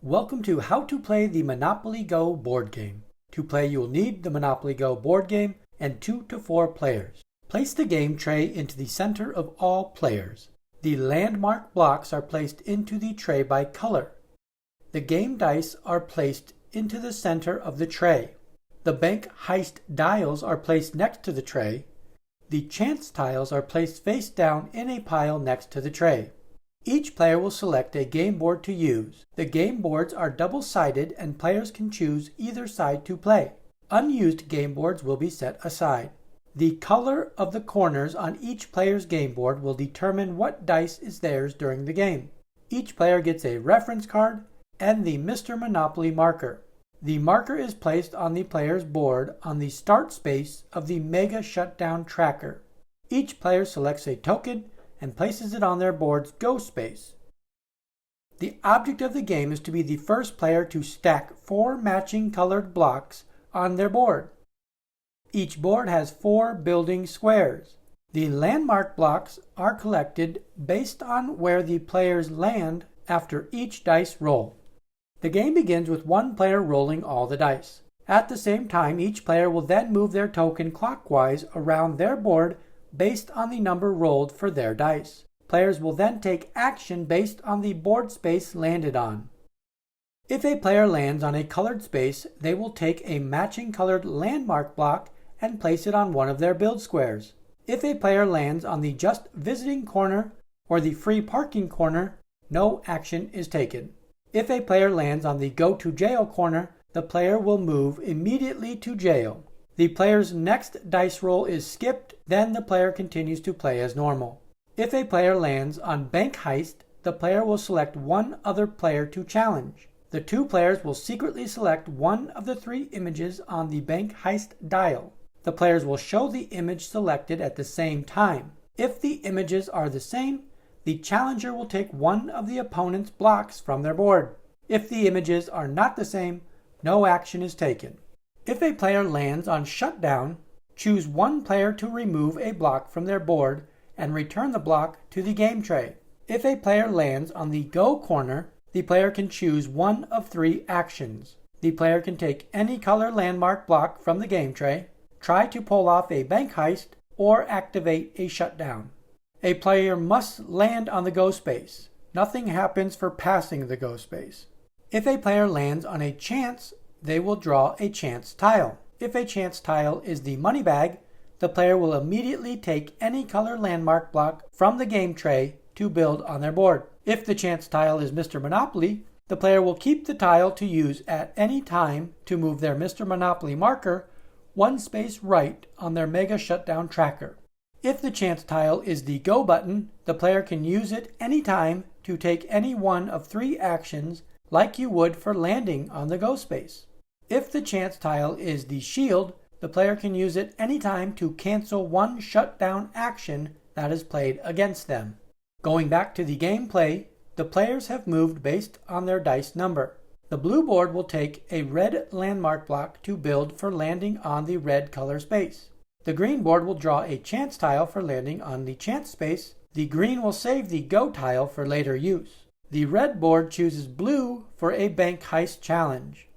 Welcome to How to Play the Monopoly Go board game. To play, you will need the Monopoly Go board game and 2 to 4 players. Place the game tray into the center of all players. The landmark blocks are placed into the tray by color. The game dice are placed into the center of the tray. The bank heist dials are placed next to the tray. The chance tiles are placed face down in a pile next to the tray. Each player will select a game board to use. The game boards are double-sided and players can choose either side to play. Unused game boards will be set aside. The color of the corners on each player's game board will determine what dice is theirs during the game. Each player gets a reference card and the Mr. Monopoly marker. The marker is placed on the player's board on the start space of the Mega Shutdown tracker. Each player selects a token and places it on their board's go space. The object of the game is to be the first player to stack 4 matching colored blocks on their board. Each board has 4 building squares. The landmark blocks are collected based on where the players land after each dice roll. The game begins with one player rolling all the dice. At the same time, each player will then move their token clockwise around their board based on the number rolled for their dice. Players will then take action based on the board space landed on. If a player lands on a colored space, they will take a matching colored landmark block and place it on one of their build squares. If a player lands on the just visiting corner or the free parking corner, no action is taken. If a player lands on the go to jail corner, the player will move immediately to jail. The player's next dice roll is skipped, then the player continues to play as normal. If a player lands on bank heist, the player will select one other player to challenge. The 2 players will secretly select one of the 3 images on the bank heist dial. The players will show the image selected at the same time. If the images are the same, the challenger will take one of the opponent's blocks from their board. If the images are not the same, no action is taken. If a player lands on shutdown, choose one player to remove a block from their board and return the block to the game tray. If a player lands on the go corner, the player can choose one of 3 actions. The player can take any color landmark block from the game tray, try to pull off a bank heist, or activate a shutdown. A player must land on the go space. Nothing happens for passing the go space. If a player lands on a chance, they will draw a chance tile. If a chance tile is the money bag, the player will immediately take any color landmark block from the game tray to build on their board. If the chance tile is Mr. Monopoly, the player will keep the tile to use at any time to move their Mr. Monopoly marker 1 space right on their Mega Shutdown tracker. If the chance tile is the go button, the player can use it anytime to take any one of 3 actions like you would for landing on the go space. If the chance tile is the shield, the player can use it anytime to cancel one shutdown action that is played against them. Going back to the gameplay, the players have moved based on their dice number. The blue board will take a red landmark block to build for landing on the red color space. The green board will draw a chance tile for landing on the chance space. The green will save the go tile for later use. The red board chooses blue for a bank heist challenge.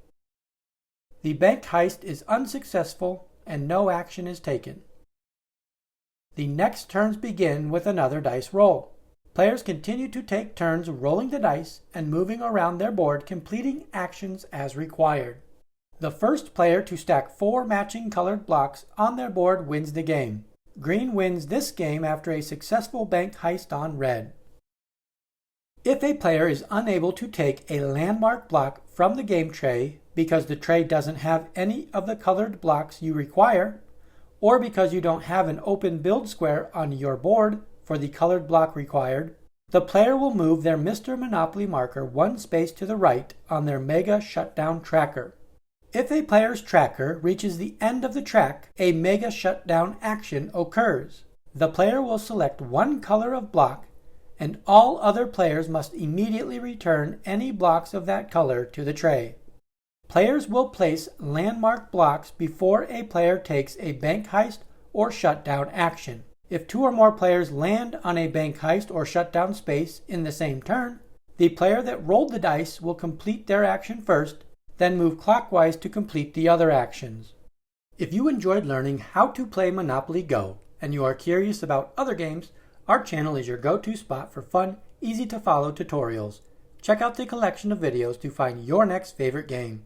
The bank heist is unsuccessful and no action is taken. The next turns begin with another dice roll. Players continue to take turns rolling the dice and moving around their board, completing actions as required. The first player to stack 4 matching colored blocks on their board wins the game. Green wins this game after a successful bank heist on red. If a player is unable to take a landmark block from the game tray because the tray doesn't have any of the colored blocks you require, or because you don't have an open build square on your board for the colored block required, the player will move their Mr. Monopoly marker 1 space to the right on their Mega Shutdown tracker. If a player's tracker reaches the end of the track, a Mega Shutdown action occurs. The player will select one color of block and all other players must immediately return any blocks of that color to the tray. Players will place landmark blocks before a player takes a bank heist or shutdown action. If 2 or more players land on a bank heist or shutdown space in the same turn, The player that rolled the dice will complete their action first, then move clockwise to complete the other actions. If you enjoyed learning how to play Monopoly Go, and you are curious about other games, our channel is your go-to spot for fun, easy-to-follow tutorials. Check out the collection of videos to find your next favorite game.